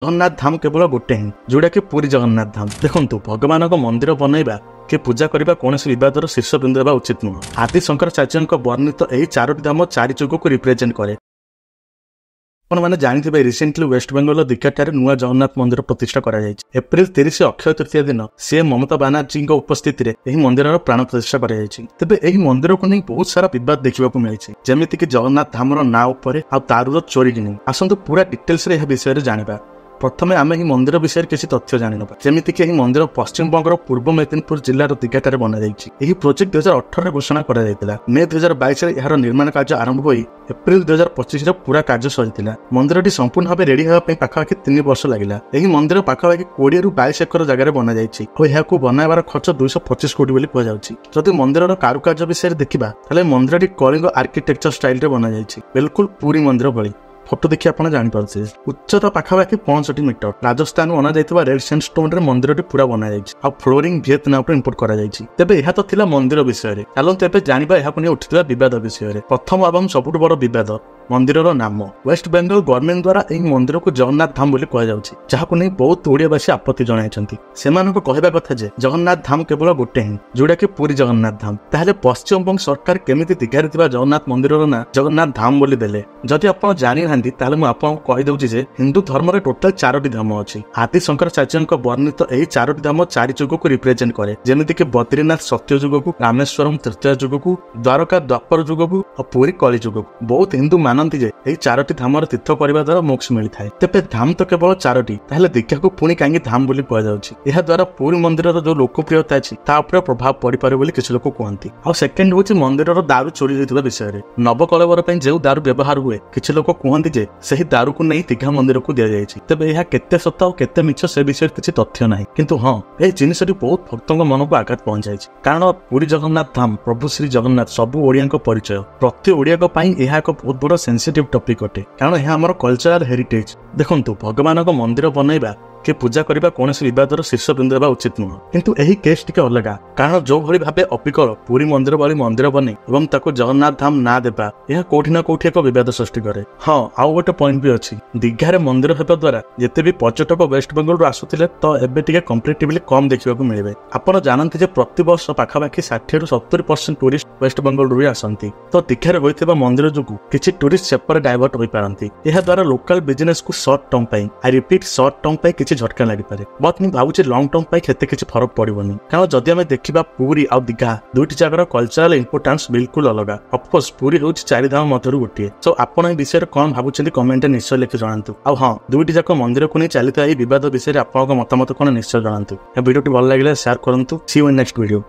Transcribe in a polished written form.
जगन्नाथ धाम केवल गोटे ही जोटा कि पुरी जगन्नाथ धाम देखु भगवान मंदिर बनइबा कि पूजा करने कौन बदर शीर्ष बिंदु होगा उचित नुह। आदि शंकराचार्य वर्णित यही चारोटी धाम चारि जुग को रिप्रेजेंट करे। आपने जानते रिसेंटली वेस्ट बेंगल दीघाठारे नुआ जगन्नाथ मंदिर प्रतिष्ठा करा एप्रिल 30 अक्षय तृतीया दिन सी ममता बानार्जी उपस्थित मंदिर प्राण प्रतिष्ठा कर तेज यह मंदिर को नहीं बहुत सारा बद देखा मिली जमीक जगन्नाथ धाम ना उपर तारूर चोरी कि नहीं आसतु पूरा डिटेल्स विषय जाना। प्रथम आम ही मंदिर विषय किसी तथ्य जान जमीक मंदिर पश्चिम बंगर पूर्व मेदिनीपुर जिलार दीघाठारे बना प्रोजेक्ट 2018 घोषणा कर मे 2022 यार निर्माण कार्य आरंभ हो एप्रिल 2025 पूरा कार्य सरी मंदिर संपूर्ण भाव रेडी होगा पाखापाखि 3 वर्ष लगे। यह मंदिर पाखापाखि 20 ରୁ 22 एकर जगह बना बनाइबार खर्च 225 कोटी जदि मंदिर कारुकार्य विषय देखा मंदिर कलिंग आर्किटेक्चर स्टाइल बना बिल्कुल पूरी मंदिर भली फोटो देखिए आप जापारे उच्चता पाखापाखि 65 मीटर राजस्थान अना जाइए रेड सैंडस्टोन रे मंदिर पूरा बना फ्लोरिंग वियतनाम इंपोर्ट कर यह तो थिला मंदिर विषय चलते एवं जाना यह उठा बद विषय प्रथम एवं सबुठ बड़ बद मंदिर नाम वेस्ट बेंगल गवर्नमेंट द्वारा यह मंदिर को जगन्नाथ धाम बोली कहुँ नहीं बहुत ओडियावासी आपत्ति जनाइछन्ति कहवा कथा जे जगन्नाथ धाम केवल गोटे ही जोटा कि पुरी जगन्नाथ धाम ताहले पश्चिम बंग सरकार केमिति दीघारे थिबा जगन्नाथ मंदिर ना जगन्नाथ धाम बोली देले। जदि आपण जानि नांती ताहले मु आपन कहि दउछि जे हिंदू धर्म रे टोटल 4टी धाम अछि। आदि शंकराचार्य वर्णित यही 4टी धाम 4 जुग को रिप्रेजेंट करे जेमिति कि बद्रीनाथ सत्य जुग को रामेश्वरम तृतीय जुग को द्वारका द्वापर जुग को और पुरी कली जुग को बहुत हिंदू मानती जे यही 4टी धाम तीर्थ करने द्वारा मोक्ष मिलता है। तेज धाम तो केवल 4टी ताहले दीक्षा को पुणी कहीं धाम बोली कह द्वारा पुरी मंदिर जो लोकप्रियता अच्छी प्रभाव पड़ पारे बोली किसी लोग कहते। आ सेकेंड हूँ मंदिर दारू चोरी होता विषय नवकलेवर जो दारू व्यवहार हुए किसी लोग कहते जे सही दारू को नहीं दीघा मंदिर को दि जाए तेज यह केते सत और केते मिछ से विषय किसी तथ्य ना किंतु हाँ यह जिनटी बहुत भक्तों मन को आघात पहुंचाई कारण पुरी जगन्नाथ धाम प्रभु श्री जगन्नाथ सबू ओडिया परिचय प्रति ओडिया यह एक बहुत बड़ सेंसिटिव टॉपिक अटे कारण यह आम कल्चरल हेरिटेज। देखंतु भगवान मंदिर बनइबा कि पूजा करने कौन बदर शीर्ष बिंदु होगा उचित नुह किंतु यही केस टी अलग कारण जो भली भाव अपिकल पुरी मंदिर वाली मंदिर बने और ताको जगन्नाथ धाम ना देवा यह कौटी ना कौटी एक विवाद सृष्टि करे। हाँ आउ गोटे पॉइंट भी अच्छी दीघारे मंदिर होगा द्वारा जिते भी पर्यटक वेस्ट बेंगल आसुले तो एबे टिके कंपैरेटिवली कम देखा मिले। आपड़ जानते प्रति वर्ष पाखापाखि 60 ରୁ 70% टूरिस्ट वेस्ट बेंगल रू आसती तो दीघारे होता मंदिर जो किसी टूरिस्ट सेपर डाइवर्ट हो पारती यह द्वारा लोकल बिजनेस को short term I repeat short term झटका लगी पारे बट मुझे भावुँ लंग टर्म खेते किसी फरक पड़ोनी कारण जदि आम देखा पुरी आ दीघा दुईटी जगह कल्चरल इंपोर्टेंस बिल्कुल अलग ऑफकोर्स पुरी हूँ 4 धाम मध्य गोटे सो आप विषय कौन भावुं कमेंट निश्चय लिखि जनातु। आ हाँ दुईटी जाक मंदिर को नहीं चलता यह बद विषय आप मतामत कौन निश्चय जनातु। वीडियो भल लगे शेयर करूँ। सी यू इन नेक्स्ट वीडियो।